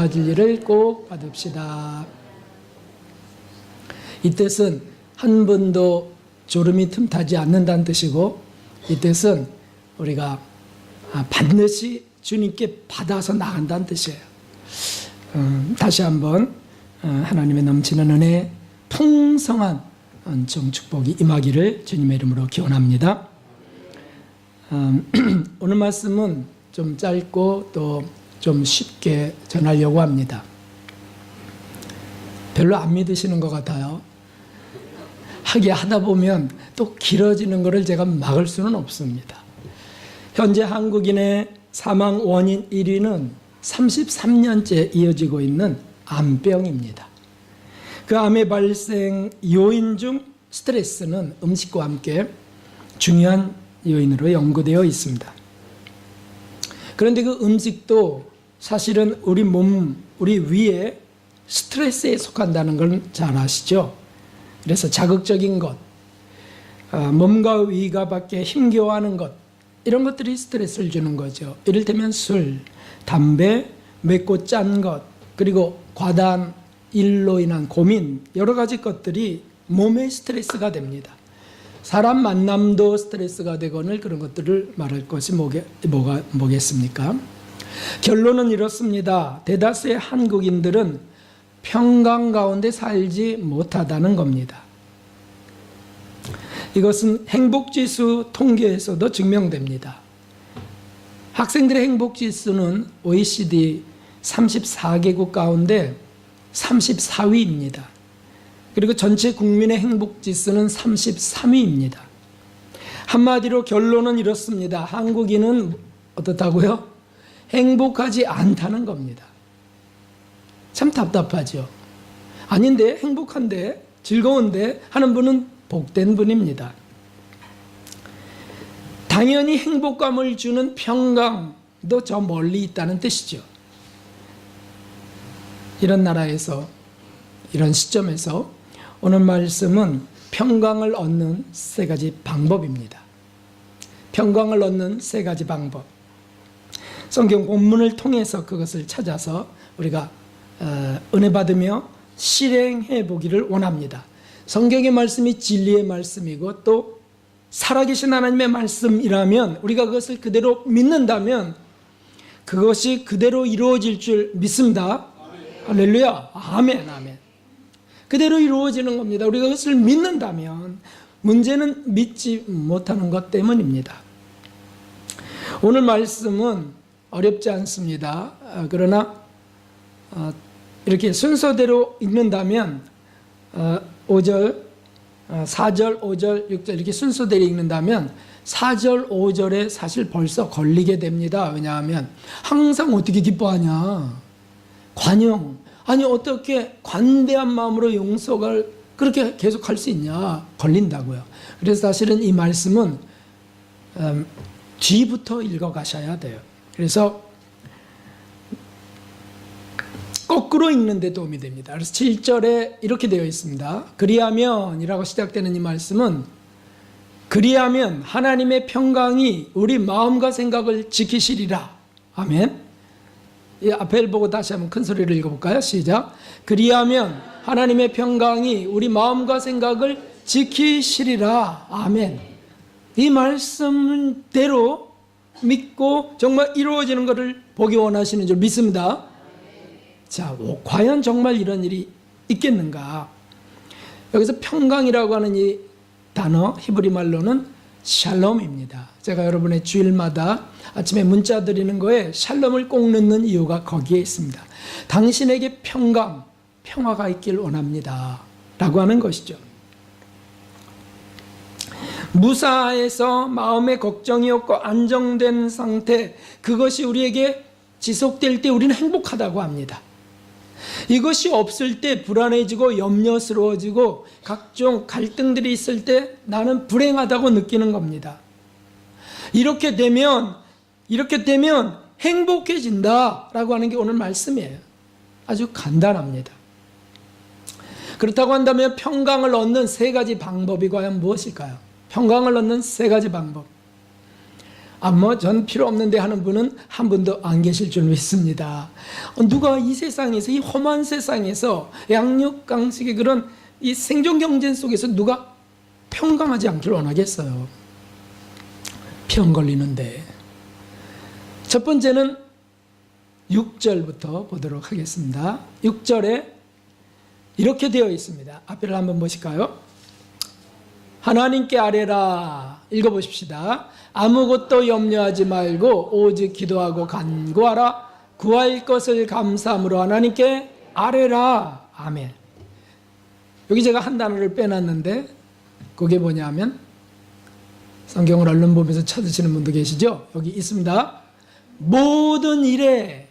가질 일을 꼭 받읍시다. 이 뜻은 한 번도 졸음이 틈타지 않는다는 뜻이고, 이 뜻은 우리가 반드시 주님께 받아서 나간다는 뜻이에요. 다시 한번 하나님의 넘치는 은혜, 풍성한 은총 축복이 임하기를 주님의 이름으로 기원합니다. 오늘 말씀은 좀 짧고 또 좀 쉽게 전하려고 합니다. 별로 안 믿으시는 것 같아요. 하다 보면 또 길어지는 것을 제가 막을 수는 없습니다. 현재 한국인의 사망 원인 1위는 33년째 이어지고 있는 암병입니다. 그 암의 발생 요인 중 스트레스는 음식과 함께 중요한 요인으로 연구되어 있습니다. 그런데 그 음식도 사실은 우리 몸, 우리 위에 스트레스에 속한다는 걸 잘 아시죠? 그래서 자극적인 것, 몸과 위가 밖에 힘겨워하는 것, 이런 것들이 스트레스를 주는 거죠. 이를테면 술, 담배, 맵고 짠 것, 그리고 과다한 일로 인한 고민, 여러 가지 것들이 몸의 스트레스가 됩니다. 사람 만남도 스트레스가 되거늘 그런 것들을 말할 것이 뭐겠습니까? 결론은 이렇습니다. 대다수의 한국인들은 평강 가운데 살지 못하다는 겁니다. 이것은 행복지수 통계에서도 증명됩니다. 학생들의 행복지수는 OECD 34개국 가운데 34위입니다. 그리고 전체 국민의 행복지수는 33위입니다. 한마디로 결론은 이렇습니다. 한국인은 어떻다고요? 행복하지 않다는 겁니다. 참 답답하죠. 아닌데, 행복한데, 즐거운데 하는 분은 복된 분입니다. 당연히 행복감을 주는 평강도 저 멀리 있다는 뜻이죠. 이런 나라에서, 이런 시점에서 오늘 말씀은 평강을 얻는 세 가지 방법입니다. 평강을 얻는 세 가지 방법. 성경 본문을 통해서 그것을 찾아서 우리가 은혜 받으며 실행해 보기를 원합니다. 성경의 말씀이 진리의 말씀이고 또 살아계신 하나님의 말씀이라면 우리가 그것을 그대로 믿는다면 그것이 그대로 이루어질 줄 믿습니다. 할렐루야. 아멘, 아멘. 그대로 이루어지는 겁니다. 우리가 그것을 믿는다면 문제는 믿지 못하는 것 때문입니다. 오늘 말씀은 어렵지 않습니다. 그러나 이렇게 순서대로 읽는다면 5절, 4절, 5절, 6절 이렇게 순서대로 읽는다면 4절, 5절에 사실 벌써 걸리게 됩니다. 왜냐하면 항상 어떻게 기뻐하냐. 관용. 아니 어떻게 관대한 마음으로 용서를 그렇게 계속할 수 있냐. 걸린다고요. 그래서 사실은 이 말씀은 뒤부터 읽어가셔야 돼요. 그래서 거꾸로 읽는 데 도움이 됩니다. 그래서 7절에 이렇게 되어 있습니다. 그리하면 이라고 시작되는 이 말씀은 그리하면 하나님의 평강이 우리 마음과 생각을 지키시리라. 아멘. 이 앞을 보고 다시 한번 큰 소리로 읽어볼까요? 시작. 그리하면 하나님의 평강이 우리 마음과 생각을 지키시리라. 아멘. 이 말씀대로 믿고 정말 이루어지는 것을 보기 원하시는 줄 믿습니다. 자, 과연 정말 이런 일이 있겠는가? 여기서 평강이라고 하는 이 단어 히브리 말로는 샬롬입니다. 제가 여러분의 주일마다 아침에 문자 드리는 거에 샬롬을 꼭 넣는 이유가 거기에 있습니다. 당신에게 평강, 평화가 있길 원합니다. 라고 하는 것이죠. 무사해서 마음의 걱정이 없고 안정된 상태, 그것이 우리에게 지속될 때 우리는 행복하다고 합니다. 이것이 없을 때 불안해지고 염려스러워지고 각종 갈등들이 있을 때 나는 불행하다고 느끼는 겁니다. 이렇게 되면 행복해진다라고 하는 게 오늘 말씀이에요. 아주 간단합니다. 그렇다고 한다면 평강을 얻는 세 가지 방법이 과연 무엇일까요? 평강을 얻는 세 가지 방법. 전 필요 없는데 하는 분은 한 분도 안 계실 줄 믿습니다. 누가 이 세상에서, 이 험한 세상에서 양육강식의 그런 이 생존 경쟁 속에서 누가 평강하지 않길 원하겠어요. 병 걸리는데. 첫 번째는 6절부터 보도록 하겠습니다. 6절에 이렇게 되어 있습니다. 앞에를 한번 보실까요? 하나님께 아뢰라. 읽어보십시다. 아무것도 염려하지 말고 오직 기도하고 간구하라. 구할 것을 감사함으로 하나님께 아뢰라. 아멘. 여기 제가 한 단어를 빼놨는데 그게 뭐냐면, 성경을 얼른 보면서 찾으시는 분도 계시죠? 여기 있습니다. 모든 일에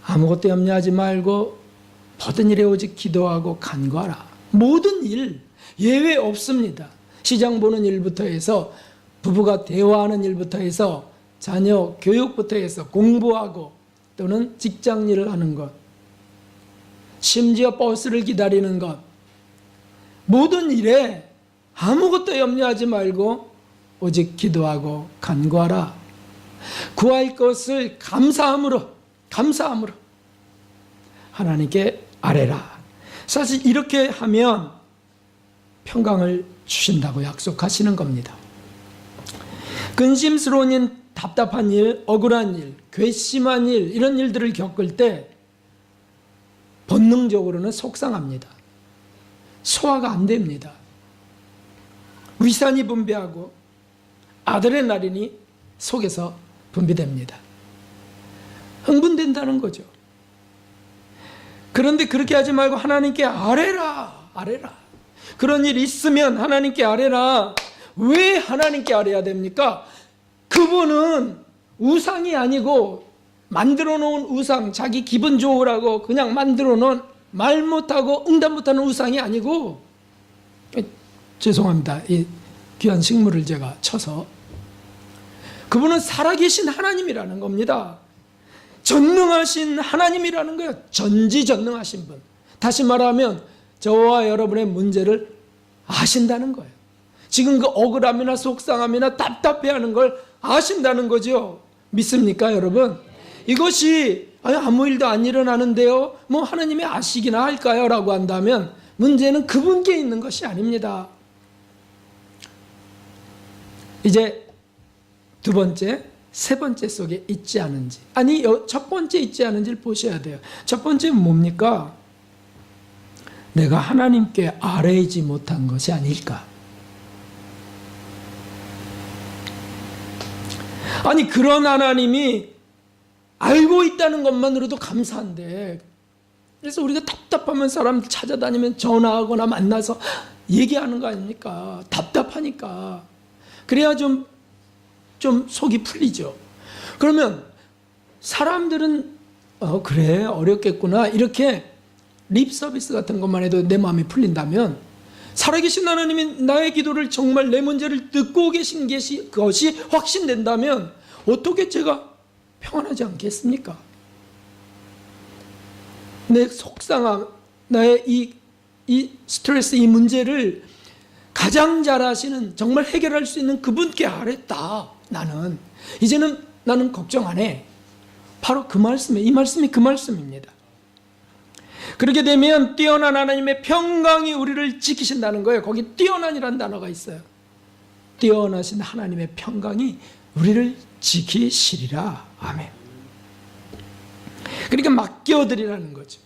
아무것도 염려하지 말고 모든 일에 오직 기도하고 간구하라. 모든 일 예외 없습니다. 시장 보는 일부터 해서 부부가 대화하는 일부터 해서 자녀 교육부터 해서 공부하고 또는 직장 일을 하는 것, 심지어 버스를 기다리는 것, 모든 일에 아무것도 염려하지 말고 오직 기도하고 간구하라. 구할 것을 감사함으로 하나님께 아뢰라. 사실 이렇게 하면 평강을 주신다고 약속하시는 겁니다. 근심스러운 일, 답답한 일, 억울한 일, 괘씸한 일, 이런 일들을 겪을 때 본능적으로는 속상합니다. 소화가 안 됩니다. 위산이 분비하고 아드레날린이 속에서 분비됩니다. 흥분된다는 거죠. 그런데 그렇게 하지 말고 하나님께 아뢰라. 그런 일이 있으면 하나님께 아뢰라. 왜 하나님께 아뢰야 됩니까? 그분은 우상이 아니고 만들어 놓은 우상, 자기 기분 좋으라고 그냥 만들어 놓은 말 못하고 응답 못하는 우상이 아니고, 죄송합니다. 이 귀한 식물을 제가 쳐서, 그분은 살아계신 하나님이라는 겁니다. 전능하신 하나님이라는 거예요. 전지전능하신 분. 다시 말하면 저와 여러분의 문제를 아신다는 거예요. 지금 그 억울함이나 속상함이나 답답해하는 걸 아신다는 거죠. 믿습니까, 여러분? 이것이 아무 일도 안 일어나는데요, 뭐 하나님이 아시기나 할까요? 라고 한다면 문제는 그분께 있는 것이 아닙니다. 이제 두 번째, 세 번째 속에 있지 않은지, 아니 첫 번째 있지 않은지를 보셔야 돼요. 첫 번째는 뭡니까? 내가 하나님께 아뢰지 못한 것이 아닐까? 아니 그런 하나님이 알고 있다는 것만으로도 감사한데, 그래서 우리가 답답하면 사람들 찾아다니면 전화하거나 만나서 얘기하는 거 아닙니까? 답답하니까. 그래야 좀 속이 풀리죠. 그러면 사람들은 그래 어렵겠구나 이렇게 립 서비스 같은 것만 해도 내 마음이 풀린다면, 살아계신 하나님이 나의 기도를 정말 내 문제를 듣고 계신 것이 확신된다면 어떻게 제가 평안하지 않겠습니까? 내 속상함, 나의 이 스트레스, 이 문제를 가장 잘 아시는, 정말 해결할 수 있는 그분께 아뢰다. 이제는 나는 걱정 안 해. 바로 그 말씀이에요. 이 말씀이 그 말씀입니다. 그렇게 되면 뛰어난 하나님의 평강이 우리를 지키신다는 거예요. 거기 뛰어난이라는 단어가 있어요. 뛰어나신 하나님의 평강이 우리를 지키시리라. 아멘. 그러니까 맡겨드리라는 거죠.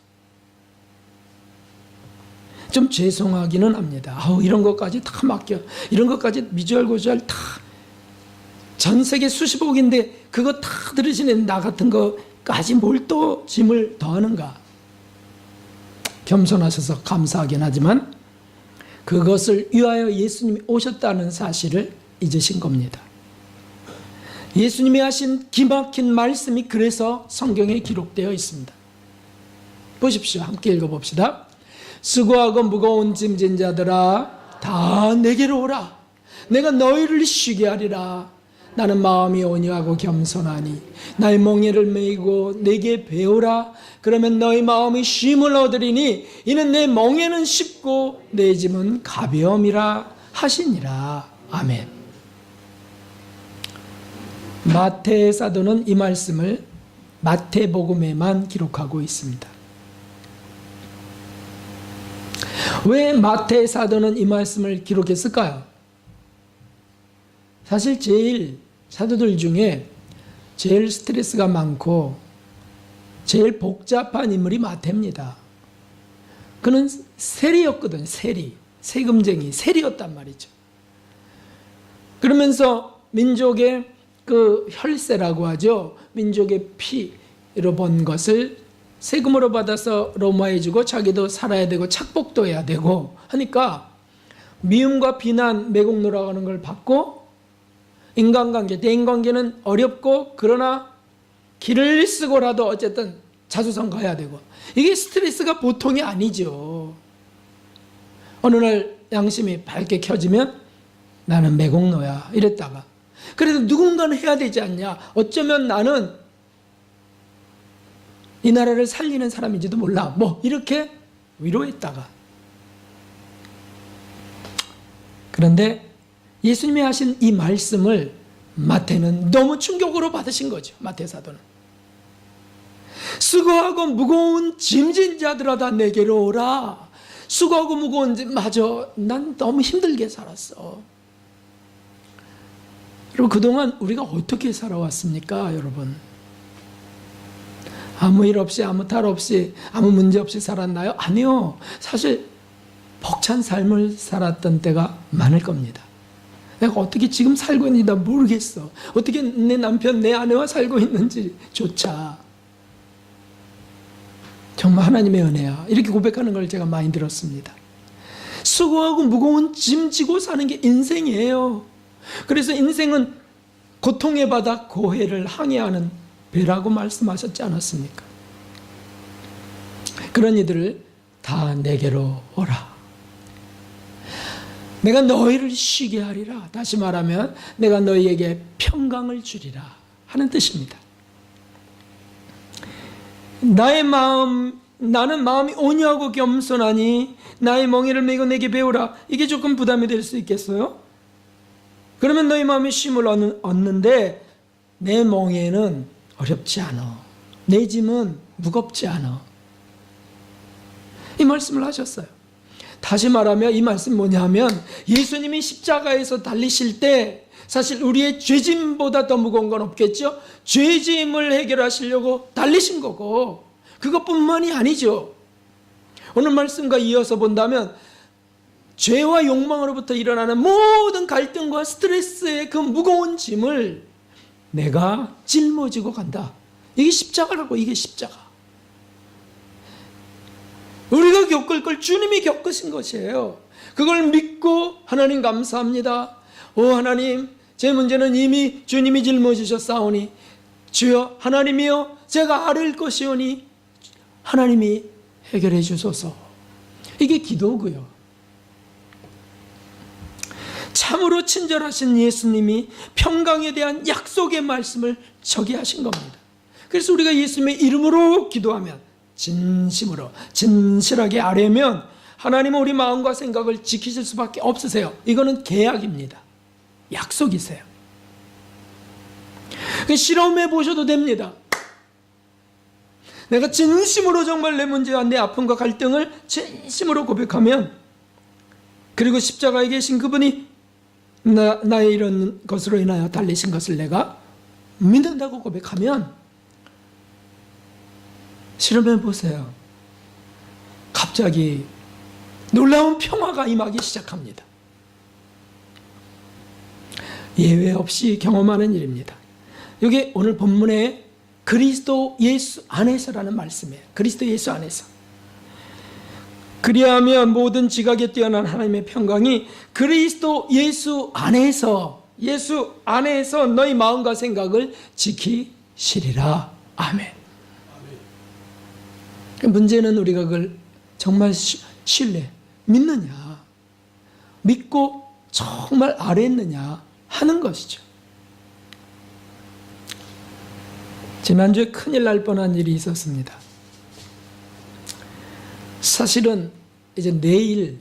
좀 죄송하기는 합니다. 이런 것까지 다 맡겨, 이런 것까지 미주알고주알 다, 전 세계 수십억인데 그거 다 들으시는 나 같은 거까지 뭘 또 짐을 더하는가? 겸손하셔서 감사하긴 하지만 그것을 위하여 예수님이 오셨다는 사실을 잊으신 겁니다. 예수님이 하신 기막힌 말씀이 그래서 성경에 기록되어 있습니다. 보십시오. 함께 읽어봅시다. 수고하고 무거운 짐진 자들아 다 내게로 오라. 내가 너희를 쉬게 하리라. 나는 마음이 온유하고 겸손하니 나의 멍에를 메이고 내게 배우라. 그러면 너희 마음이 쉼을 얻으리니 이는 내 멍에는 쉽고 내 짐은 가벼움이라 하시니라. 아멘. 마태 사도는 이 말씀을 마태복음에만 기록하고 있습니다. 왜 마태 사도는 이 말씀을 기록했을까요? 사실 제일 사도들 중에 제일 스트레스가 많고 제일 복잡한 인물이 마태입니다. 그는 세리였거든요. 세금쟁이, 세리였단 말이죠. 그러면서 민족의 그 혈세라고 하죠. 민족의 피로 번 것을 세금으로 받아서 로마에 주고 자기도 살아야 되고 착복도 해야 되고 하니까 미움과 비난, 매국노라고 하는 걸 받고 인간관계, 대인관계는 어렵고 그러나 길을 쓰고라도 어쨌든 자수성 가야 되고 이게 스트레스가 보통이 아니죠. 어느 날 양심이 밝게 켜지면 나는 매국노야 이랬다가 그래도 누군가는 해야 되지 않냐. 어쩌면 나는 이 나라를 살리는 사람인지도 몰라. 뭐 이렇게 위로했다가 그런데 예수님이 하신 이 말씀을 마태는 너무 충격으로 받으신 거죠. 마태 사도는 수고하고 무거운 짐진 자들아 다 내게로 오라. 수고하고 무거운 짐 맞아. 난 너무 힘들게 살았어. 여러분 그동안 우리가 어떻게 살아왔습니까? 여러분 아무 일 없이 아무 탈 없이 아무 문제 없이 살았나요? 아니요. 사실 벅찬 삶을 살았던 때가 많을 겁니다. 내가 어떻게 지금 살고 있는지 나 모르겠어. 어떻게 내 남편 내 아내와 살고 있는지조차 정말 하나님의 은혜야. 이렇게 고백하는 걸 제가 많이 들었습니다. 수고하고 무거운 짐 지고 사는 게 인생이에요. 그래서 인생은 고통의 바다 고해를 항해하는 배라고 말씀하셨지 않았습니까? 그런 이들을 다 내게로 오라. 내가 너희를 쉬게 하리라. 다시 말하면 내가 너희에게 평강을 주리라 하는 뜻입니다. 나는 마음이 온유하고 겸손하니 나의 멍에를 메고 내게 배우라. 이게 조금 부담이 될 수 있겠어요? 그러면 너희 마음이 쉼을 얻는데 내 멍에는 어렵지 않아. 내 짐은 무겁지 않아. 이 말씀을 하셨어요. 다시 말하면 이 말씀 뭐냐면 예수님이 십자가에서 달리실 때 사실 우리의 죄짐보다 더 무거운 건 없겠죠. 죄짐을 해결하시려고 달리신 거고 그것뿐만이 아니죠. 오늘 말씀과 이어서 본다면 죄와 욕망으로부터 일어나는 모든 갈등과 스트레스의 그 무거운 짐을 내가 짊어지고 간다. 이게 십자가라고. 이게 십자가. 우리가 겪을 걸 주님이 겪으신 것이에요. 그걸 믿고 하나님 감사합니다. 오 하나님 제 문제는 이미 주님이 짊어지셨사오니 주여 하나님이여 제가 앓을 것이오니 하나님이 해결해 주소서. 이게 기도고요. 참으로 친절하신 예수님이 평강에 대한 약속의 말씀을 저기 하신 겁니다. 그래서 우리가 예수님의 이름으로 기도하면 진심으로 진실하게 아뢰면 하나님은 우리 마음과 생각을 지키실 수밖에 없으세요. 이거는 계약입니다. 약속이세요. 실험해 보셔도 됩니다. 내가 진심으로 정말 내 문제와 내 아픔과 갈등을 진심으로 고백하면 그리고 십자가에 계신 그분이 나의 이런 것으로 인하여 달리신 것을 내가 믿는다고 고백하면 실험해 보세요. 갑자기 놀라운 평화가 임하기 시작합니다. 예외 없이 경험하는 일입니다. 이게 오늘 본문에 그리스도 예수 안에서라는 말씀이에요. 그리스도 예수 안에서. 그리하면 모든 지각에 뛰어난 하나님의 평강이 그리스도 예수 안에서 너희 마음과 생각을 지키시리라. 아멘. 문제는 우리가 그걸 정말 신뢰, 믿느냐, 믿고 정말 아뢰느냐 하는 것이죠. 지난주에 큰일 날 뻔한 일이 있었습니다. 사실은 이제 내일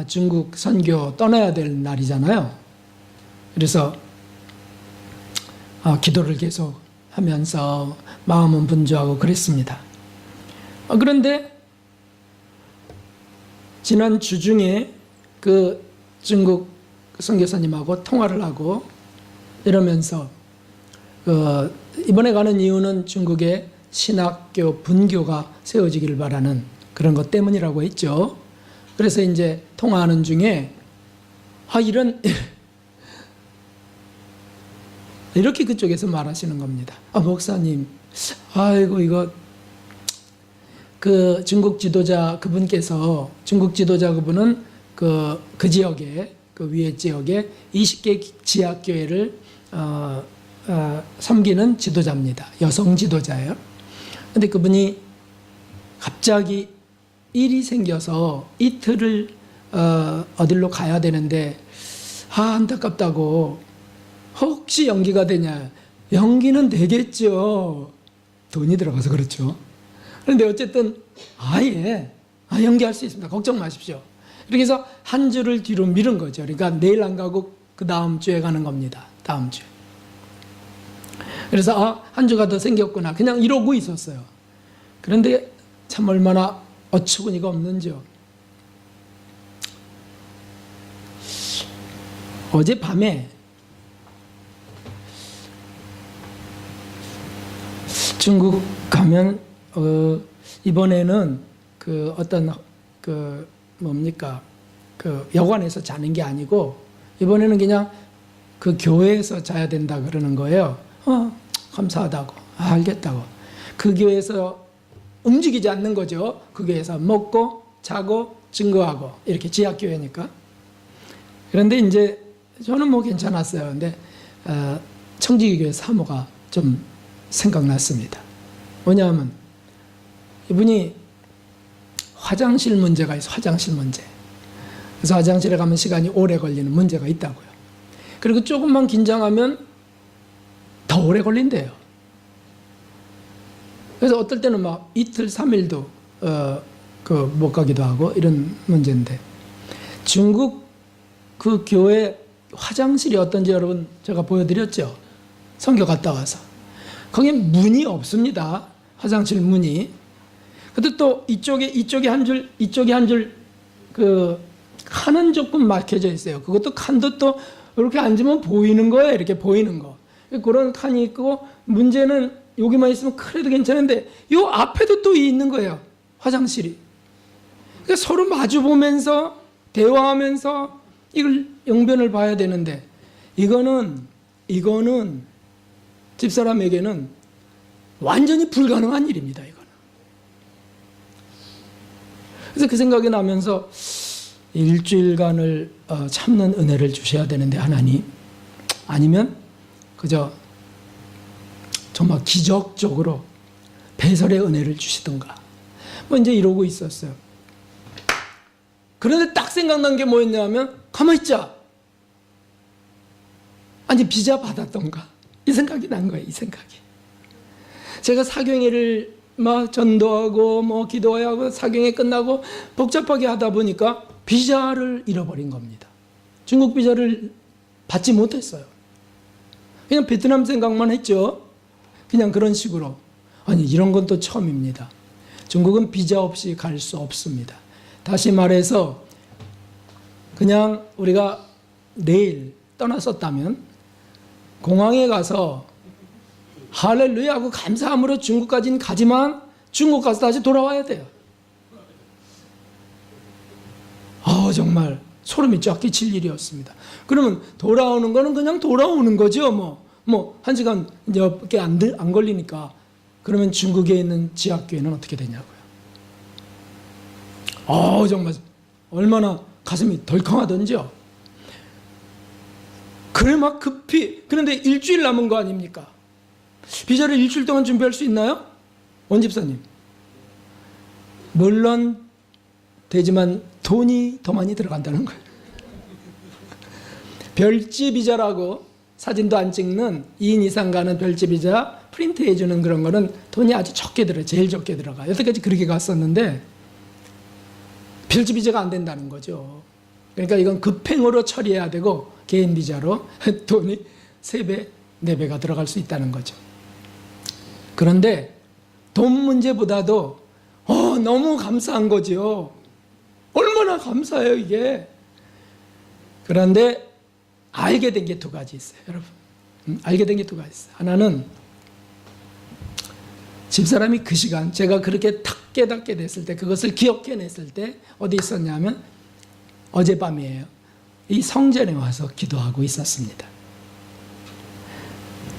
중국 선교 떠나야 될 날이잖아요. 그래서 기도를 계속 하면서 마음은 분주하고 그랬습니다. 그런데 지난 주중에 그 중국 선교사님하고 통화를 하고 이러면서 이번에 가는 이유는 중국의 신학교 분교가 세워지기를 바라는 그런 것 때문이라고 했죠. 그래서 이제 통화하는 중에 이렇게 그쪽에서 말하시는 겁니다. 목사님, 아이고 이거 그 중국 지도자 그분은 그 지역에 그 위에 지역에 20개 지하교회를 섬기는 지도자입니다. 여성 지도자예요. 근데 그분이 갑자기 일이 생겨서 이틀을 어딜로 가야 되는데 안타깝다고 혹시 연기가 되냐. 연기는 되겠죠. 돈이 들어가서 그렇죠. 그런데 어쨌든 연기할 수 있습니다. 걱정 마십시오. 이렇게 해서 한 주를 뒤로 미룬 거죠. 그러니까 내일 안 가고 그 다음 주에 가는 겁니다. 다음 주에. 그래서 한 주가 더 생겼구나. 그냥 이러고 있었어요. 그런데 참 얼마나 어처구니가 없는지요. 어젯밤에 중국 가면 이번에는 그 어떤 그 여관에서 자는 게 아니고 이번에는 그냥 그 교회에서 자야 된다 그러는 거예요. 감사하다고. 알겠다고. 그 교회에서 움직이지 않는 거죠. 그 교회에서 먹고 자고 증거하고 이렇게 지하교회니까. 그런데 이제 저는 뭐 괜찮았어요. 근데 청지기교회 사모가 좀 생각났습니다. 뭐냐면 이분이 화장실 문제가 있어. 화장실 문제. 그래서 화장실에 가면 시간이 오래 걸리는 문제가 있다고요. 그리고 조금만 긴장하면 더 오래 걸린대요. 그래서 어떨 때는 막 이틀, 3일도 못 가기도 하고 이런 문제인데 중국 그 교회 화장실이 어떤지 여러분 제가 보여드렸죠. 선교 갔다 와서. 거기에 문이 없습니다. 화장실 문이. 근데 또 이쪽에 한 줄 그 칸은 조금 막혀져 있어요. 그것도 칸도 또 이렇게 앉으면 보이는 거예요. 이렇게 보이는 거. 그런 칸이 있고 문제는 여기만 있으면 그래도 괜찮은데 요 앞에도 또 있는 거예요. 화장실이. 그러니까 서로 마주 보면서 대화하면서 이걸 영변을 봐야 되는데 이거는 집사람에게는 완전히 불가능한 일입니다. 이거는. 그래서 그 생각이 나면서 일주일간을 참는 은혜를 주셔야 되는데 하나님, 아니면 그저 정말 기적적으로 배설의 은혜를 주시던가 뭐 이제 이러고 있었어요. 그런데 딱 생각난 게 뭐였냐면 가만히 있자. 아니 비자 받았던가 이 생각이 난 거예요. 이 생각이. 제가 사경회를 막 전도하고 뭐 기도하고 사경회 끝나고 복잡하게 하다 보니까 비자를 잃어버린 겁니다. 중국 비자를 받지 못했어요. 그냥 베트남 생각만 했죠. 그냥 그런 식으로. 아니 이런 건 또 처음입니다. 중국은 비자 없이 갈 수 없습니다. 다시 말해서 그냥 우리가 내일 떠났었다면 공항에 가서 할렐루야 하고 감사함으로 중국까지는 가지만 중국 가서 다시 돌아와야 돼요. 정말 소름이 쫙 끼칠 일이었습니다. 그러면 돌아오는 거는 그냥 돌아오는 거죠. 뭐 1시간밖에 안 걸리니까. 그러면 중국에 있는 지하교회는 어떻게 되냐고요. 정말 얼마나 가슴이 덜컹하던지요. 그래 막 급히. 그런데 일주일 남은 거 아닙니까? 비자를 일주일 동안 준비할 수 있나요? 원 집사님. 물론 되지만 돈이 더 많이 들어간다는 거예요. 별지 비자라고 사진도 안 찍는 2인 이상 가는 별지 비자 프린트 해주는 그런 거는 돈이 아주 적게 들어요. 제일 적게 들어가요. 여태까지 그렇게 갔었는데 별지 비자가 안 된다는 거죠. 그러니까 이건 급행으로 처리해야 되고 개인 비자로 돈이 3배, 4배가 들어갈 수 있다는 거죠. 그런데 돈 문제보다도 너무 감사한 거죠. 얼마나 감사해요 이게. 그런데 알게 된 게 2가지 있어요, 여러분. 알게 된 게 2가지 있어요. 하나는 집사람이 그 시간 제가 그렇게 탁 깨닫게 됐을 때, 그것을 기억해냈을 때 어디 있었냐면 어젯밤이에요. 이 성전에 와서 기도하고 있었습니다.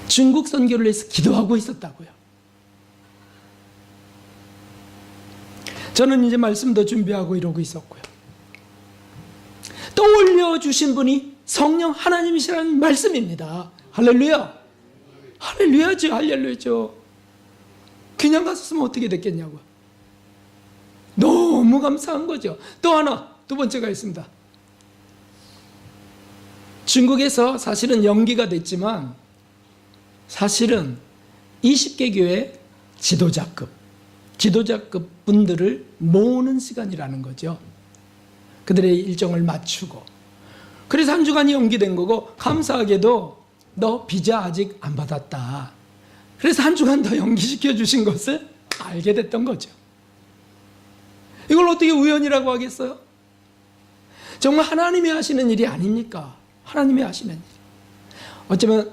중국 선교를 위해서 기도하고 있었다고요. 저는 이제 말씀도 준비하고 이러고 있었고요. 떠올려 주신 분이 성령 하나님이시라는 말씀입니다. 할렐루야. 할렐루야죠. 할렐루야죠. 그냥 갔었으면 어떻게 됐겠냐고요. 너무 감사한 거죠. 또 하나, 2번째가 있습니다. 중국에서 사실은 연기가 됐지만 사실은 20개 교회 지도자급 분들을 모으는 시간이라는 거죠. 그들의 일정을 맞추고. 그래서 한 주간이 연기된 거고, 감사하게도 너 비자 아직 안 받았다. 그래서 한 주간 더 연기시켜 주신 것을 알게 됐던 거죠. 이걸 어떻게 우연이라고 하겠어요? 정말 하나님이 하시는 일이 아닙니까? 하나님이 하시는 일. 어쩌면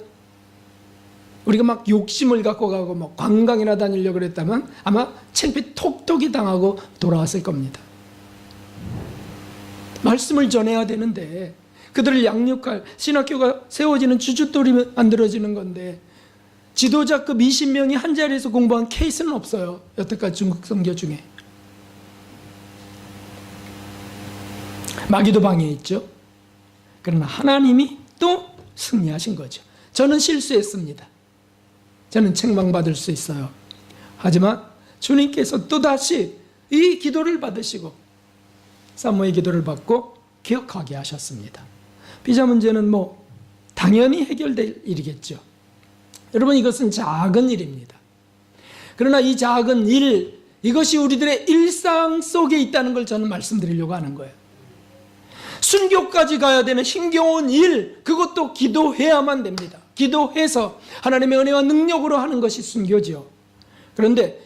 우리가 막 욕심을 갖고 가고 뭐 관광이나 다니려고 그랬다면 아마 창피 톡톡이 당하고 돌아왔을 겁니다. 말씀을 전해야 되는데, 그들을 양육할 신학교가 세워지는 주춧돌이 만들어지는 건데, 지도자급 20명이 한 자리에서 공부한 케이스는 없어요. 여태까지 중국 선교 중에. 마귀도 방해했죠. 그러나 하나님이 또 승리하신 거죠. 저는 실수했습니다. 저는 책망받을 수 있어요. 하지만 주님께서 또다시 이 기도를 받으시고 사모의 기도를 받고 기억하게 하셨습니다. 비자 문제는 뭐 당연히 해결될 일이겠죠. 여러분, 이것은 작은 일입니다. 그러나 이 작은 일, 이것이 우리들의 일상 속에 있다는 걸 저는 말씀드리려고 하는 거예요. 순교까지 가야 되는 힘겨운 일, 그것도 기도해야만 됩니다. 기도해서 하나님의 은혜와 능력으로 하는 것이 순교죠. 그런데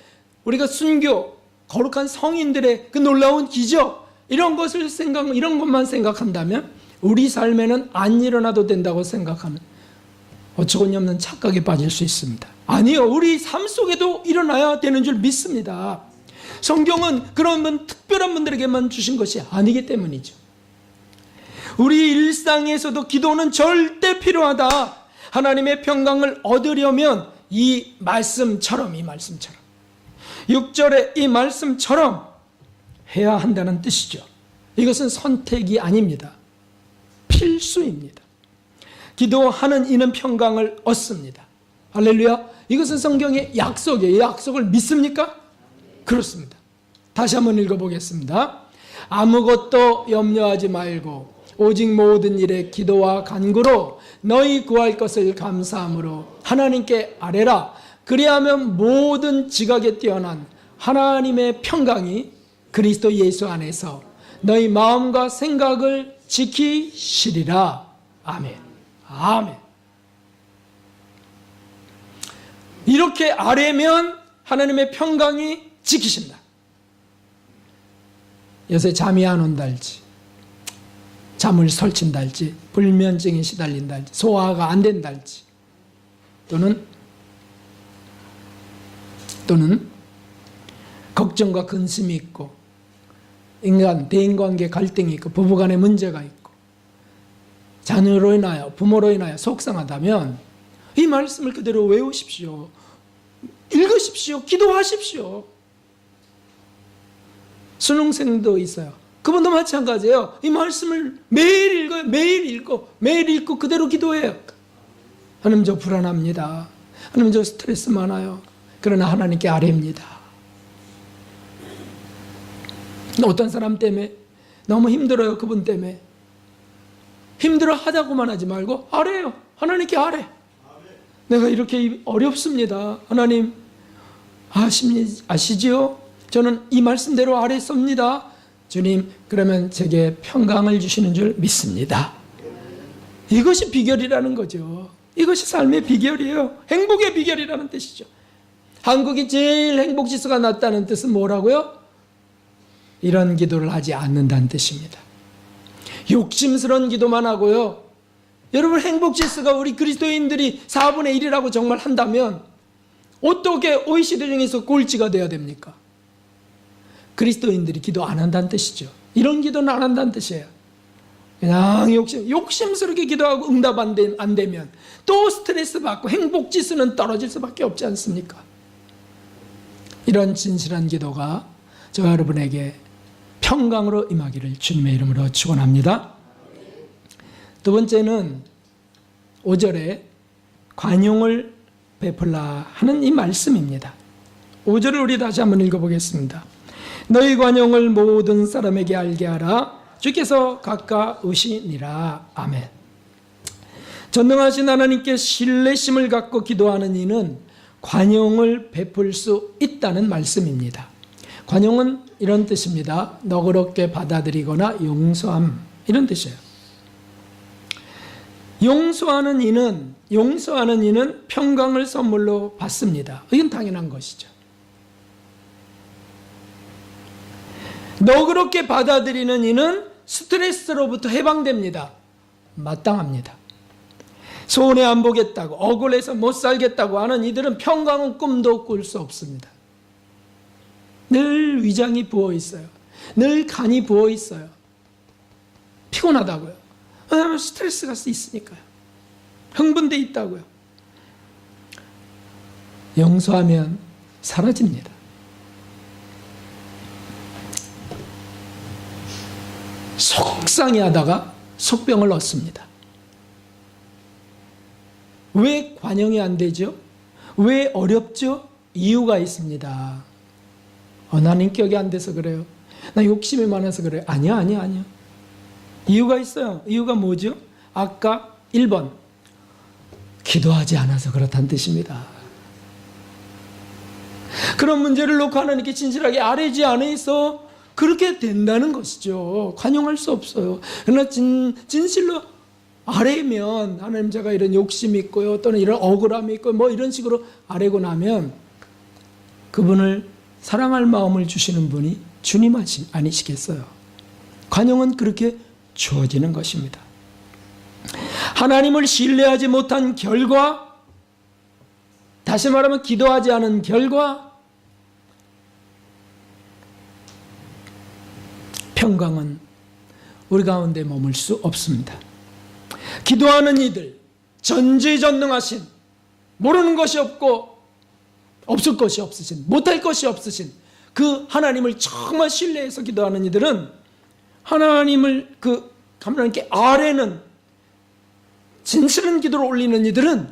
우리가 순교, 거룩한 성인들의 그 놀라운 기적, 이런 것만 생각한다면 우리 삶에는 안 일어나도 된다고 생각하면 어처구니없는 착각에 빠질 수 있습니다. 아니요, 우리 삶 속에도 일어나야 되는 줄 믿습니다. 성경은 그런 특별한 분들에게만 주신 것이 아니기 때문이죠. 우리 일상에서도 기도는 절대 필요하다. 하나님의 평강을 얻으려면 이 말씀처럼 6절의 이 말씀처럼 해야 한다는 뜻이죠. 이것은 선택이 아닙니다. 필수입니다. 기도하는 이는 평강을 얻습니다. 할렐루야. 이것은 성경의 약속이에요. 이 약속을 믿습니까? 그렇습니다. 다시 한번 읽어보겠습니다. 아무것도 염려하지 말고 오직 모든 일에 기도와 간구로 너희 구할 것을 감사함으로 하나님께 아뢰라. 그리하면 모든 지각에 뛰어난 하나님의 평강이 그리스도 예수 안에서 너희 마음과 생각을 지키시리라. 아멘. 아멘. 이렇게 아뢰면 하나님의 평강이 지키신다. 요새 잠이 안 온달지, 잠을 설친달지, 불면증에 시달린달지, 소화가 안 된달지, 또는 걱정과 근심이 있고 대인관계 갈등이 있고 부부간의 문제가 있고 자녀로 인하여 부모로 인하여 속상하다면 이 말씀을 그대로 외우십시오. 읽으십시오. 기도하십시오. 수능생도 있어요. 그분도 마찬가지예요. 이 말씀을 매일 읽어요. 매일 읽고 그대로 기도해요. 하나님, 저 불안합니다. 하나님, 저 스트레스 많아요. 그러나 하나님께 아뢰입니다. 어떤 사람 때문에 너무 힘들어요. 그분 때문에 힘들어 하자고만 하지 말고 아뢰요. 하나님께 아뢰. 내가 이렇게 어렵습니다. 하나님 아시지요? 저는 이 말씀대로 아뢰습니다. 주님, 그러면 제게 평강을 주시는 줄 믿습니다. 이것이 비결이라는 거죠. 이것이 삶의 비결이에요. 행복의 비결이라는 뜻이죠. 한국이 제일 행복 지수가 낮다는 뜻은 뭐라고요? 이런 기도를 하지 않는다는 뜻입니다. 욕심스러운 기도만 하고요. 여러분, 행복 지수가 우리 그리스도인들이 4분의 1이라고 정말 한다면 어떻게 OECD 중에서 꼴찌가 돼야 됩니까? 그리스도인들이 기도 안 한다는 뜻이죠. 이런 기도는 안 한다는 뜻이에요. 그냥 욕심스럽게 기도하고 응답 안 되면 또 스트레스 받고 행복 지수는 떨어질 수밖에 없지 않습니까? 이런 진실한 기도가 저와 여러분에게 평강으로 임하기를 주님의 이름으로 축원합니다. 두 번째는 5절에 관용을 베풀라 하는 이 말씀입니다. 5절을 우리 다시 한번 읽어보겠습니다. 너희 관용을 모든 사람에게 알게 하라. 주께서 가까우시니라. 아멘. 전능하신 하나님께 신뢰심을 갖고 기도하는 이는 관용을 베풀 수 있다는 말씀입니다. 관용은 이런 뜻입니다. 너그럽게 받아들이거나 용서함, 이런 뜻이에요. 용서하는 이는 평강을 선물로 받습니다. 이건 당연한 것이죠. 너그럽게 받아들이는 이는 스트레스로부터 해방됩니다. 마땅합니다. 손해 안 보겠다고, 억울해서 못 살겠다고 하는 이들은 평강은 꿈도 꿀 수 없습니다. 늘 위장이 부어 있어요. 늘 간이 부어 있어요. 피곤하다고요. 왜냐하면 스트레스가 있으니까요. 흥분돼 있다고요. 용서하면 사라집니다. 속상해하다가 속병을 얻습니다. 왜 관용이 안 되죠? 왜 어렵죠? 이유가 있습니다. 나는 인격이 안 돼서 그래요. 나 욕심이 많아서 그래요. 아니야. 이유가 있어요. 이유가 뭐죠? 아까 1번 기도하지 않아서 그렇다는 뜻입니다. 그런 문제를 놓고 하나님께 진실하게 아뢰지 않아서 그렇게 된다는 것이죠. 관용할 수 없어요. 그러나 진실로 아뢰면 하나님, 제가 이런 욕심이 있고요, 또는 이런 억울함이 있고 뭐 이런 식으로 아뢰고 나면 그분을 사랑할 마음을 주시는 분이 주님 아니시겠어요? 관용은 그렇게 주어지는 것입니다. 하나님을 신뢰하지 못한 결과, 다시 말하면 기도하지 않은 결과, 평강은 우리 가운데 머물 수 없습니다. 기도하는 이들, 전지전능하신, 모르는 것이 없고 없을 것이 없으신, 못할 것이 없으신 그 하나님을 정말 신뢰해서 기도하는 이들은 하나님께 아뢰는 진실한 기도를 올리는 이들은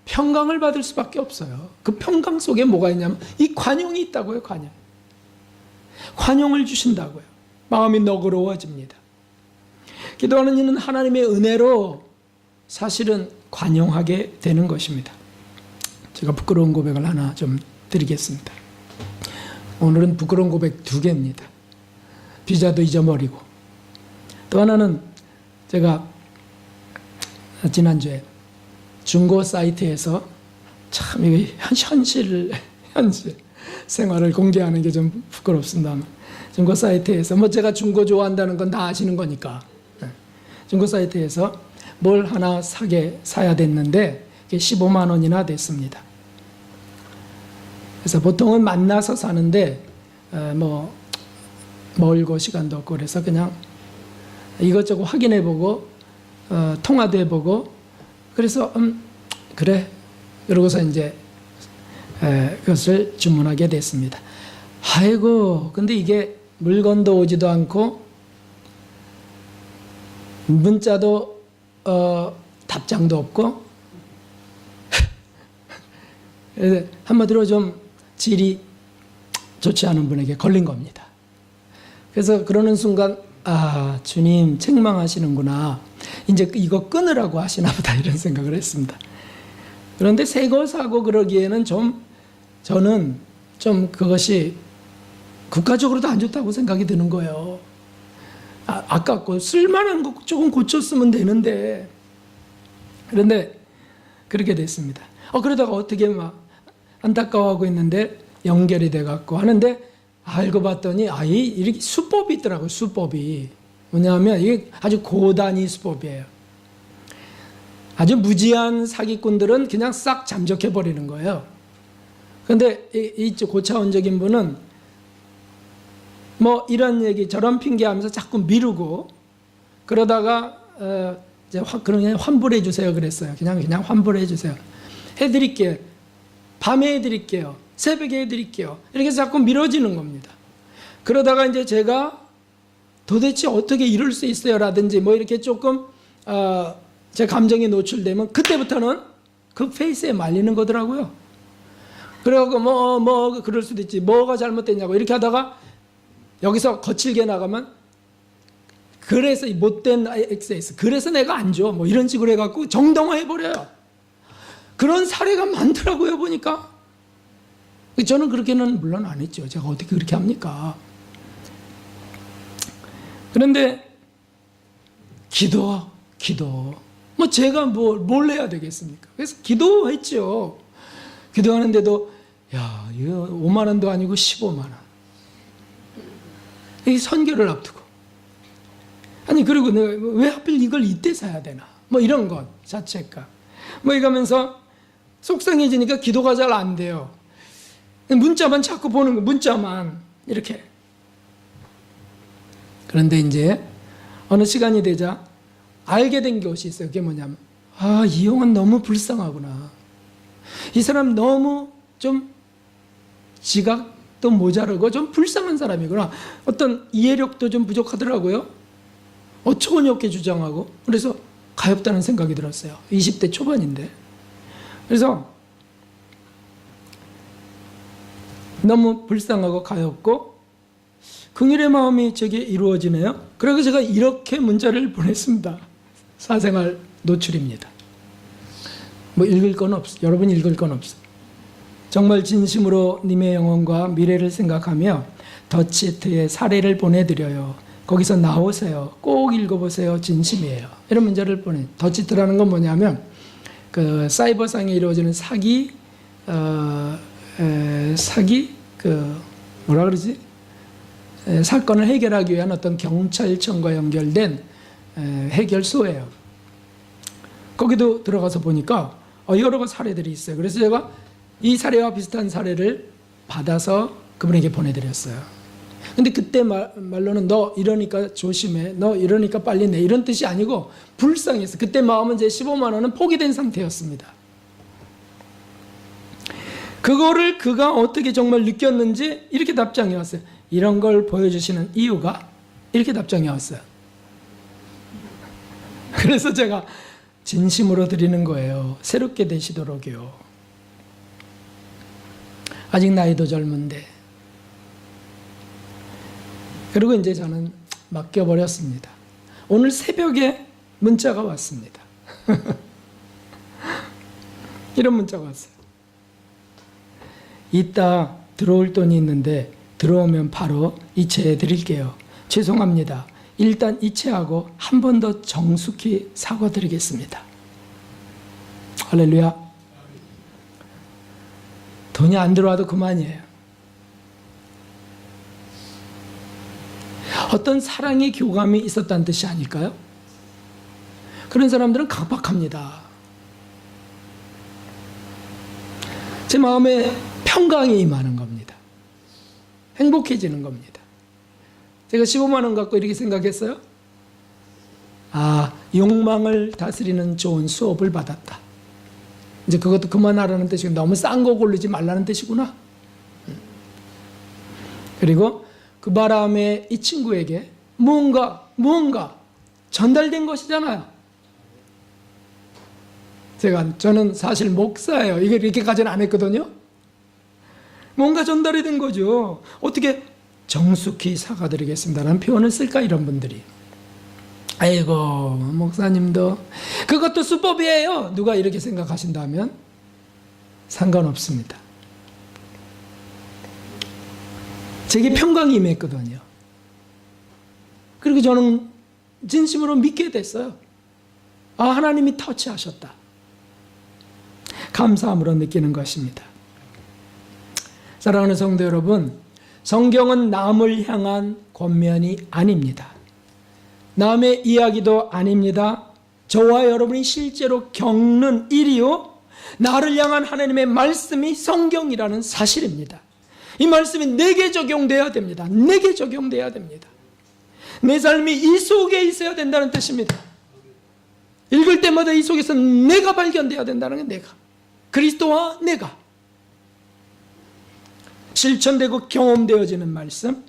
평강을 받을 수밖에 없어요. 그 평강 속에 뭐가 있냐면 이 관용이 있다고요. 관용을 주신다고요. 마음이 너그러워집니다. 기도하는 이는 하나님의 은혜로 사실은 관용하게 되는 것입니다. 제가 부끄러운 고백을 하나 좀 드리겠습니다. 오늘은 부끄러운 고백 2개입니다. 비자도 잊어버리고, 또 하나는 제가 지난주에 중고 사이트에서 참 이게 현실 생활을 공개하는 게 좀 부끄럽습니다만, 중고 사이트에서 제가 중고 좋아한다는 건 다 아시는 거니까, 중고 사이트에서 뭘 하나 사야 됐는데 이게 15만 원이나 됐습니다. 그래서 보통은 만나서 사는데 멀고 시간도 없고 그래서 그냥 이것저것 확인해보고 통화도 해보고 그래서 그래, 그러고서 이제 그것을 주문하게 됐습니다. 아이고, 근데 이게 물건도 오지도 않고 문자도 답장도 없고 한마디로 좀 질이 좋지 않은 분에게 걸린 겁니다. 그래서 그러는 순간 주님 책망하시는구나, 이제 이거 끊으라고 하시나 보다, 이런 생각을 했습니다. 그런데 새 거 사고 그러기에는 저는 좀 그것이 국가적으로도 안 좋다고 생각이 드는 거예요. 아깝고 쓸만한 거 조금 고쳤으면 되는데. 그런데 그렇게 됐습니다. 그러다가 어떻게 막 안타까워하고 있는데 연결이 돼갖고 하는데 알고 봤더니 이렇게 수법이 있더라고요. 수법이 뭐냐면 이게 아주 고단위 수법이에요. 아주 무지한 사기꾼들은 그냥 싹 잠적해 버리는 거예요. 그런데 이 고차원적인 분은 뭐 이런 얘기 저런 핑계하면서 자꾸 미루고 그러다가 이제 그냥 환불해 주세요 그랬어요. 그냥 환불해 주세요. 해드릴게요. 밤에 해드릴게요. 새벽에 해드릴게요. 이렇게 해서 자꾸 미뤄지는 겁니다. 그러다가 이제 제가 도대체 어떻게 이럴 수 있어요? 라든지 뭐 이렇게 조금 제 감정이 노출되면 그때부터는 그 페이스에 말리는 거더라고요. 그래갖고 뭐 그럴 수도 있지. 뭐가 잘못됐냐고 이렇게 하다가 여기서 거칠게 나가면 그래서 이 못된 XS 그래서 내가 안 줘. 뭐 이런 식으로 해갖고 정당화해버려요. 그런 사례가 많더라고요 보니까. 저는 그렇게는 물론 안 했죠. 제가 어떻게 그렇게 합니까? 그런데 기도 뭐 제가 뭘 해야 되겠습니까? 그래서 기도했죠. 기도하는데도 이거 5만 원도 아니고 15만 원. 이 선교를 앞두고 그리고 왜 하필 이걸 이때 사야 되나? 뭐 이런 것 자체가 뭐 이러면서 속상해지니까 기도가 잘 안 돼요. 문자만 자꾸 보는 거, 문자만 이렇게. 그런데 이제 어느 시간이 되자 알게 된 것이 있어요. 그게 뭐냐면 이 형은 너무 불쌍하구나. 이 사람 너무 좀 지각도 모자르고 좀 불쌍한 사람이구나. 어떤 이해력도 좀 부족하더라고요. 어처구니 없게 주장하고. 그래서 가엾다는 생각이 들었어요. 20대 초반인데. 그래서 너무 불쌍하고 가엾고 긍휼의 마음이 제게 이루어지네요. 그래서 제가 이렇게 문자를 보냈습니다. 사생활 노출입니다. 뭐 읽을 건 없어. 여러분 읽을 건 없어. 정말 진심으로 님의 영혼과 미래를 생각하며 더치트의 사례를 보내드려요. 거기서 나오세요. 꼭 읽어보세요. 진심이에요. 이런 문자를 보내. 더치트라는 건 뭐냐면 그 사이버상에 이루어지는 사기 뭐라 그러지? 사건을 해결하기 위한 어떤 경찰청과 연결된 해결소예요. 거기도 들어가서 보니까 여러 사례들이 있어요. 그래서 제가 이 사례와 비슷한 사례를 받아서 그분에게 보내드렸어요. 근데 그때 말로는 너 이러니까 조심해, 너 이러니까 빨리 내, 이런 뜻이 아니고 불쌍해서 그때 마음은 제 15만 원은 포기된 상태였습니다. 그거를 그가 어떻게 정말 느꼈는지 이렇게 답장이 왔어요. 이런 걸 보여주시는 이유가 이렇게 답장이 왔어요. 그래서 제가 진심으로 드리는 거예요. 새롭게 되시도록요. 아직 나이도 젊은데. 그리고 이제 저는 맡겨버렸습니다. 오늘 새벽에 문자가 왔습니다. 이런 문자가 왔어요. 이따 들어올 돈이 있는데 들어오면 바로 이체해 드릴게요. 죄송합니다. 일단 이체하고 한 번 더 정숙히 사과드리겠습니다. 할렐루야. 돈이 안 들어와도 그만이에요. 어떤 사랑의 교감이 있었다는 뜻이 아닐까요? 그런 사람들은 강박합니다. 제 마음에 평강이 임하는 겁니다. 행복해지는 겁니다. 제가 15만 원 갖고 이렇게 생각했어요. 욕망을 다스리는 좋은 수업을 받았다. 이제 그것도 그만하라는 뜻이고 너무 싼 거 고르지 말라는 뜻이구나. 그리고 그 바람에 이 친구에게 무언가 전달된 것이잖아요. 저는 사실 목사예요. 이게 이렇게까지는 안 했거든요. 뭔가 전달이 된 거죠. 어떻게 정숙히 사과드리겠습니다라는 표현을 쓸까 이런 분들이. 아이고 목사님도 그것도 수법이에요. 누가 이렇게 제게 평강이 임했거든요. 그리고 저는 진심으로 믿게 됐어요. 아, 하나님이 터치하셨다. 감사함으로 느끼는 것입니다. 사랑하는 성도 여러분, 성경은 남을 향한 권면이 아닙니다. 남의 이야기도 아닙니다. 저와 여러분이 실제로 겪는 일이요, 나를 향한 하나님의 말씀이 성경이라는 사실입니다. 이 말씀이 내게 적용돼야 됩니다. 내게 적용돼야 됩니다. 내 삶이 이 속에 있어야 된다는 뜻입니다. 읽을 때마다 이 속에서 내가 발견돼야 된다는 게, 내가, 그리스도와 내가 실천되고 경험되어지는 말씀,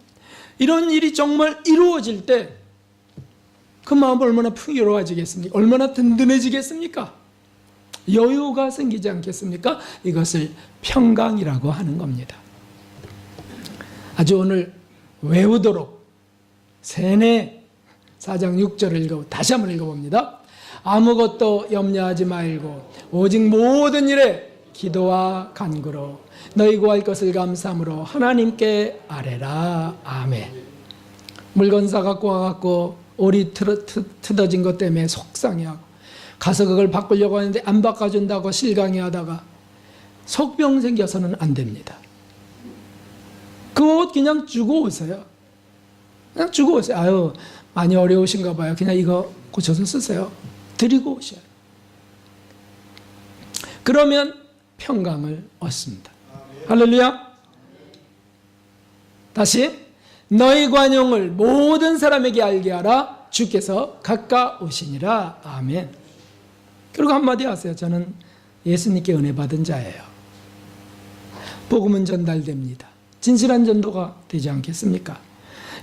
이런 일이 정말 이루어질 때 그 마음 얼마나 풍요로워지겠습니까? 얼마나 든든해지겠습니까? 여유가 생기지 않겠습니까? 이것을 평강이라고 하는 겁니다. 아주 오늘 외우도록 세뇌 4장 6절을 읽어 다시 한번 읽어봅니다. 아무것도 염려하지 말고 오직 모든 일에 기도와 간구로 너희 구할 것을 감사함으로 하나님께 아뢰라. 아멘. 물건 사갖고 와갖고 오리 틀어진 것 때문에 속상해하고 가서 그걸 바꾸려고 하는데 안 바꿔준다고 실강해하다가 속병 생겨서는 안 됩니다. 그 옷 그냥 주고 오세요. 그냥 주고 오세요. 아유, 많이 어려우신가 봐요. 그냥 이거 고쳐서 쓰세요. 드리고 오셔요. 그러면 평강을 얻습니다. 할렐루야. 다시, 너희 관용을 모든 사람에게 알게 하라. 주께서 가까우시니라. 아멘. 그리고 한마디 하세요. 저는 예수님께 은혜 받은 자예요. 복음은 전달됩니다. 진실한 전도가 되지 않겠습니까?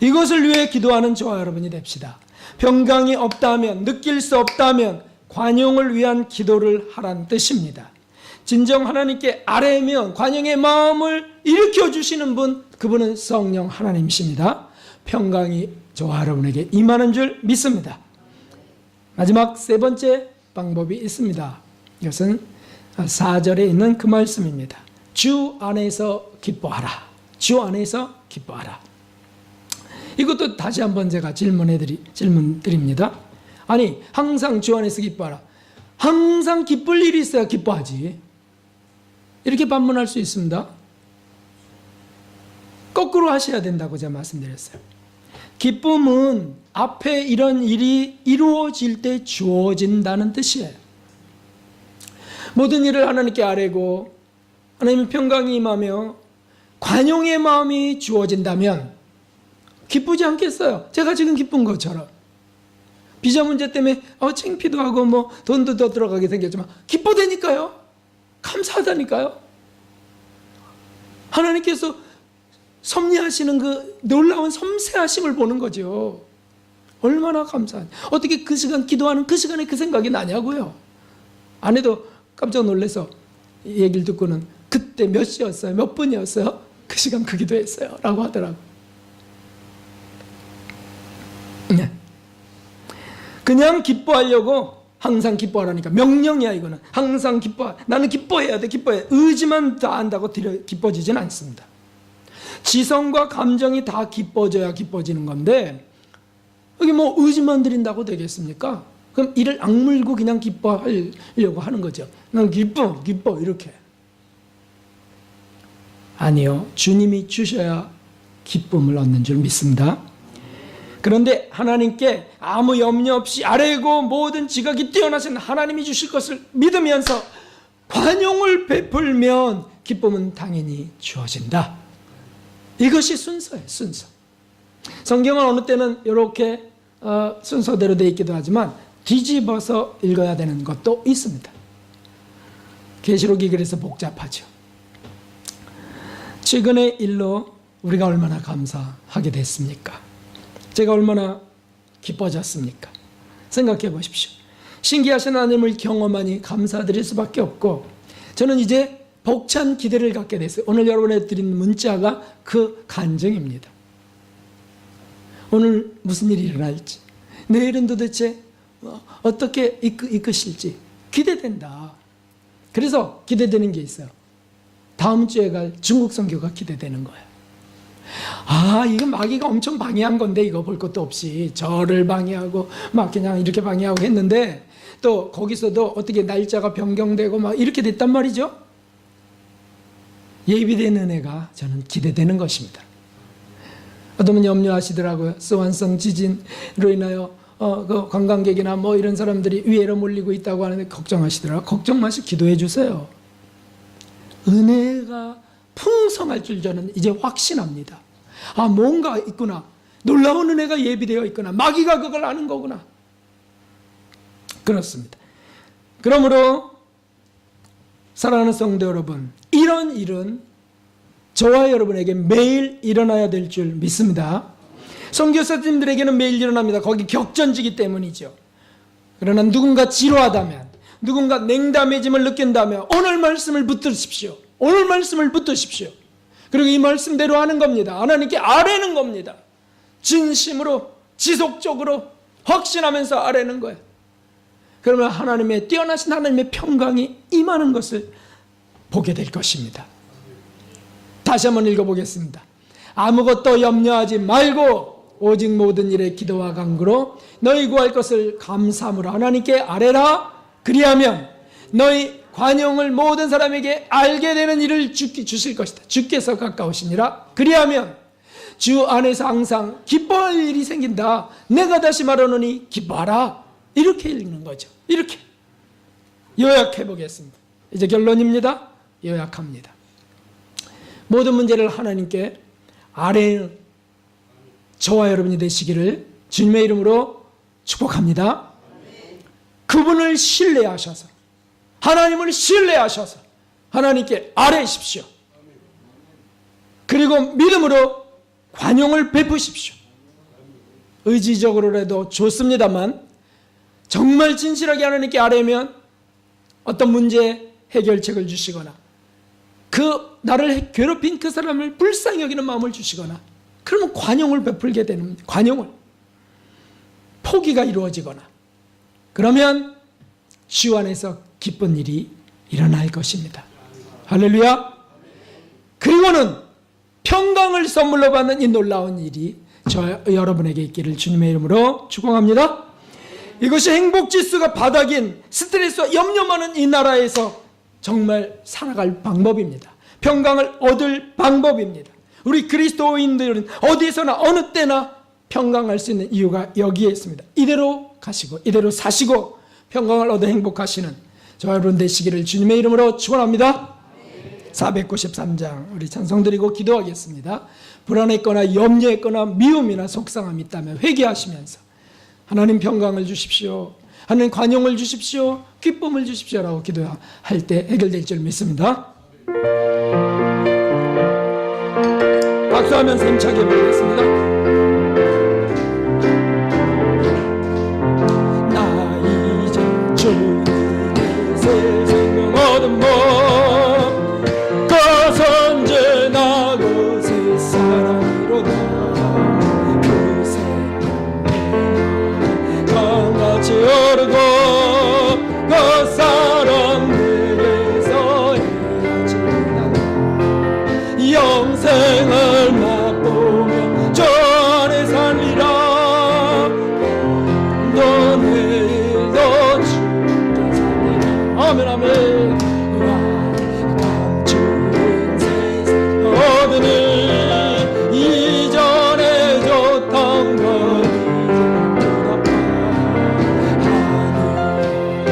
이것을 위해 기도하는 저와 여러분이 됩시다. 평강이 없다면, 느낄 수 없다면 관용을 위한 기도를 하라는 뜻입니다. 진정 하나님께 아뢰면 관용의 마음을 일으켜 주시는 분, 그분은 성령 하나님이십니다. 평강이 저와 여러분에게 임하는 줄 믿습니다. 마지막 세 번째 방법이 있습니다. 이것은 4절에 있는 그 말씀입니다. 주 안에서 기뻐하라. 주 안에서 기뻐하라. 이것도 다시 한번 제가 질문 드립니다. 아니, 항상 주 안에서 기뻐하라. 항상 기쁠 일이 있어야 기뻐하지. 이렇게 반문할 수 있습니다. 거꾸로 하셔야 된다고 제가 말씀드렸어요. 기쁨은 앞에 이런 일이 이루어질 때 주어진다는 뜻이에요. 모든 일을 하나님께 아뢰고 하나님의 평강이 임하며 관용의 마음이 주어진다면 기쁘지 않겠어요? 제가 지금 기쁜 것처럼. 비자 문제 때문에 창피도 하고 뭐 돈도 더 들어가게 생겼지만 기뻐되니까요. 감사하다니까요. 하나님께서 섭리하시는 그 놀라운 섬세하심을 보는 거죠. 얼마나 감사하냐. 어떻게 그 시간 기도하는 그 시간에 그 생각이 나냐고요. 아내도 깜짝 놀라서 얘기를 듣고는 그때 몇 시였어요? 몇 분이었어요? 그 시간 그 기도했어요. 라고 하더라고요. 네. 그냥 기뻐하려고 항상 기뻐하라니까 명령이야. 이거는 항상 나는 기뻐해야 돼. 기뻐해. 의지만 다 한다고 기뻐지진 않습니다. 지성과 감정이 다 기뻐져야 기뻐지는 건데, 여기 뭐 의지만 드린다고 되겠습니까? 그럼 이를 악물고 그냥 기뻐하려고 하는 거죠. 난 기뻐 이렇게. 아니요, 주님이 주셔야 기쁨을 얻는 줄 믿습니다. 그런데 하나님께 아무 염려 없이 아뢰고 모든 지각이 뛰어나신 하나님이 주실 것을 믿으면서 관용을 베풀면 기쁨은 당연히 주어진다. 이것이 순서예요. 순서. 성경은 어느 때는 이렇게 순서대로 되어 있기도 하지만 뒤집어서 읽어야 되는 것도 있습니다. 계시록이 그래서 복잡하죠. 최근의 일로 우리가 얼마나 감사하게 됐습니까? 제가 얼마나 기뻐졌습니까? 생각해 보십시오. 신기하신 하나님을 경험하니 감사드릴 수밖에 없고, 저는 이제 벅찬 기대를 갖게 됐어요. 오늘 여러분에 드린 문자가 그 간증입니다. 오늘 무슨 일이 일어날지, 내일은 도대체 어떻게 이끄실지 기대된다. 그래서 기대되는 게 있어요. 다음 주에 갈 중국 선교가 기대되는 거예요. 이거 마귀가 엄청 방해한 건데, 이거 볼 것도 없이 저를 방해하고 막 그냥 이렇게 방해하고 했는데, 또 거기서도 어떻게 날짜가 변경되고 막 이렇게 됐단 말이죠. 예비된 은혜가 저는 기대되는 것입니다. 어떤 분 염려하시더라고요. 스완성 지진으로 인하여 그 관광객이나 뭐 이런 사람들이 위해로 몰리고 있다고 하는데 걱정하시더라고요. 걱정 마시고 기도해 주세요. 은혜가 풍성할 줄 저는 이제 확신합니다. 뭔가 있구나. 놀라운 은혜가 예비되어 있구나. 마귀가 그걸 아는 거구나. 그렇습니다. 그러므로 사랑하는 성도 여러분, 이런 일은 저와 여러분에게 매일 일어나야 될 줄 믿습니다. 선교사님들에게는 매일 일어납니다. 거기 격전지기 때문이죠. 그러나 누군가 지루하다면, 누군가 냉담해짐을 느낀다면 오늘 말씀을 붙드십시오. 오늘 말씀을 붙드십시오. 그리고 이 말씀대로 하는 겁니다. 하나님께 아뢰는 겁니다. 진심으로 지속적으로 확신하면서 아뢰는 거예요. 그러면 하나님의 뛰어나신 하나님의 평강이 임하는 것을 보게 될 것입니다. 다시 한번 읽어보겠습니다. 아무것도 염려하지 말고 오직 모든 일에 기도와 간구로 너희 구할 것을 감사함으로 하나님께 아뢰라. 그리하면 너희 관용을 모든 사람에게 알게 되는 일을 주실 것이다. 주께서 가까우시니라. 그리하면 주 안에서 항상 기뻐할 일이 생긴다. 내가 다시 말하노니 기뻐하라. 이렇게 읽는 거죠. 이렇게 요약해 보겠습니다. 이제 결론입니다. 요약합니다. 모든 문제를 하나님께 아뢰는 저와 여러분이 되시기를 주님의 이름으로 축복합니다. 그분을 신뢰하셔서, 하나님을 신뢰하셔서 하나님께 아뢰십시오. 그리고 믿음으로 관용을 베푸십시오. 의지적으로라도 좋습니다만 정말 진실하게 하나님께 아뢰면 어떤 문제 해결책을 주시거나 그 나를 괴롭힌 그 사람을 불쌍히 여기는 마음을 주시거나, 그러면 관용을 베풀게 되는, 관용을 포기가 이루어지거나, 그러면 주 안에서 기쁜 일이 일어날 것입니다. 할렐루야. 그리고는 평강을 선물로 받는 이 놀라운 일이 저 여러분에게 있기를 주님의 이름으로 축원합니다. 이것이 행복지수가 바닥인 스트레스와 염려 많은 이 나라에서 정말 살아갈 방법입니다. 평강을 얻을 방법입니다. 우리 그리스도인들은 어디서나 어느 때나 평강할 수 있는 이유가 여기에 있습니다. 이대로 가시고 이대로 사시고 평강을 얻어 행복하시는 저와 여러분 되시기를 주님의 이름으로 축원합니다. 493장 우리 찬송 드리고 기도하겠습니다. 불안했거나 염려했거나 미움이나 속상함이 있다면 회개하시면서 하나님 평강을 주십시오, 하나님 관용을 주십시오, 기쁨을 주십시오라고 기도할 때 해결될 줄 믿습니다. 박수하면서 힘차게 부르겠습니다. 나 이제 주님의 생명 얻은 몸 거선제 나 그새 사랑이로다. 그 생명 강같이 흐르고 그 사랑 내게서 헤어진다. 영생을 맛보며 주 안에 살리라. 너 내일도 주께 살리라. 아멘 아멘. 감추인 세상 얻으니 이전에 줬던 것 이제 보답하. 하늘의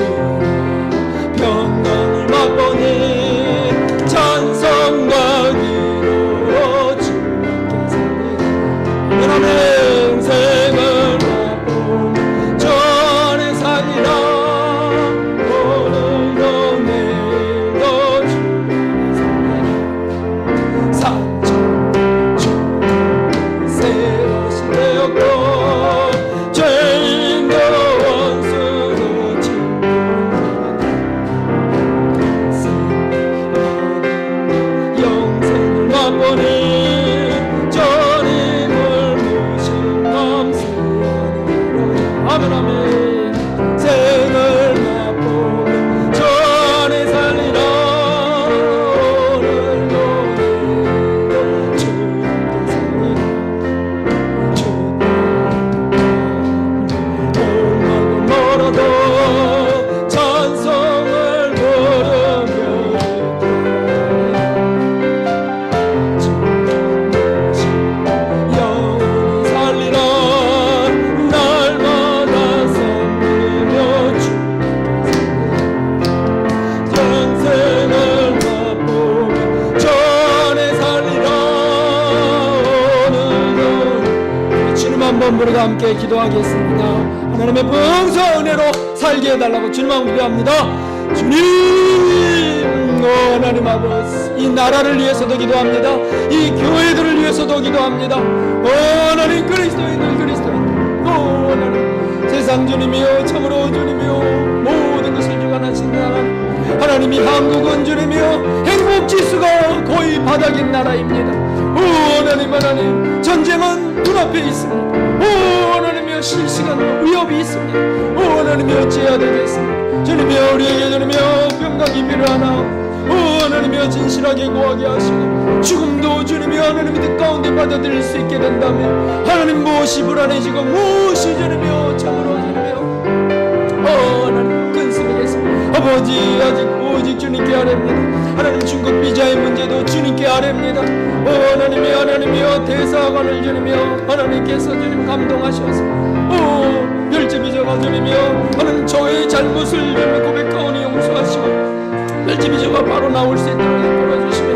평강을 맛보니 찬송과 기도로 주께 원분과 함께 기도하겠습니다. 하나님의 풍성한 은혜로 살게 해달라고 주님만 기도합니다. 주님, 하나님 아버지, 이 나라를 위해서도 기도합니다. 이 교회들을 위해서도 기도합니다. 하나님, 그리스도인들, 하나님, 세상 주님이여, 참으로 주님이여, 모든 것을 주관하신 하나님이 한국은 주님이여 행복지수가 거의 바닥인 나라입니다. 하나님, 전쟁은 눈앞에 있습니다. 하나님이여, 실시간 위협이 있습니다. 하나님이여, 어찌해야 되겠습니까? 주님이여, 우리에게 주님이여 평강이 필요하나? 하나님이여, 진실하게 구하게 하시고 죽음도 주님이여 하나님의 뜻 가운데 받아들일 수 있게 된다면 하나님, 무엇이 불안해지고 무엇이 주님이여 참으로 주님이여 하나님 근심이겠습니다. 아버지, 아직 오직 주님께 아뢰입니다. 하나님, 중국 비자의 문제도 주님께 아뢰입니다. 하나님이여 대사관을 주님이여 하나님께서 주님 감동하셔서 멸치비자가 주님이여 하나님 저의 잘못을 주님 고백하오니 용서하시고 멸치비자가 바로 나올 수 있도록 이끌어주시며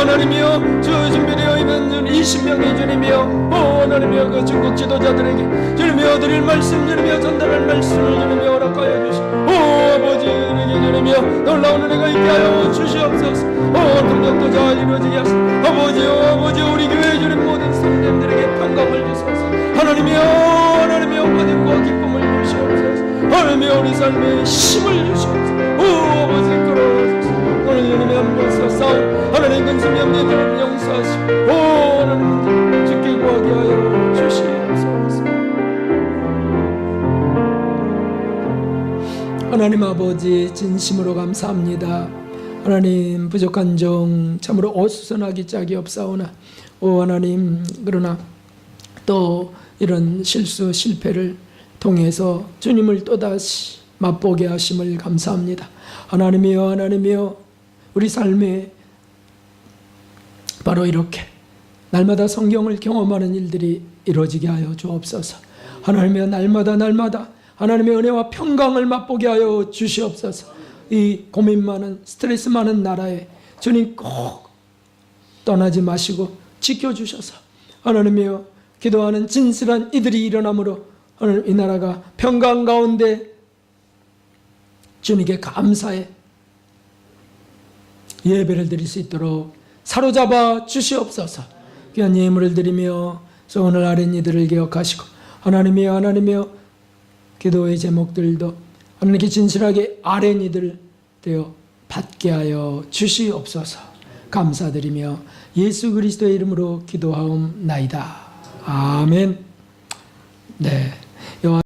하나님이여 저 준비되어 있는 20명의 주님이여 하나님이여 그 중국 지도자들에게 주님이여 드릴 말씀 주님이여 전달할 말씀을 주님이여 허락하여 주시고 아버지 주님이여 놀라운 은혜가 있게 하여 주시옵소서. 동력도 잘 이루어지게 하시고 아버지 우리 교회 주님 모든 성도들에게 평강을 주소서. 하나님이여 받음과 기쁨을 주시옵소서. 하나님이여 우리 삶에 힘을 주시옵소서. 아버지 끌어주소서. 오늘 주님의 한번서 싸움 하나님 근심이 없는 주님 용서하시고 하나님 죽게 구하게 하여 주시옵소서. 하나님 아버지, 진심으로 감사합니다. 하나님, 부족한 종 참으로 어수선하기 짝이 없사오나 하나님, 그러나 또 이런 실수 실패를 통해서 주님을 또다시 맛보게 하심을 감사합니다. 하나님이여 우리 삶에 바로 이렇게 날마다 성경을 경험하는 일들이 이루어지게 하여 주옵소서. 하나님이여 날마다 하나님의 은혜와 평강을 맛보게 하여 주시옵소서. 이 고민 많은 스트레스 많은 나라에 주님 꼭 떠나지 마시고 지켜주셔서 하나님이여 기도하는 진실한 이들이 일어나므로 하나님 이 나라가 평강 가운데 주님께 감사의 예배를 드릴 수 있도록 사로잡아 주시옵소서. 귀한 예물을 드리며 소원을 아뢰는 이들을 기억하시고 하나님이여 기도의 제목들도 하나님께 진실하게 아뢰는 이들 되어 받게 하여 주시옵소서. 감사드리며 예수 그리스도의 이름으로 기도하옵나이다. 아멘. 네.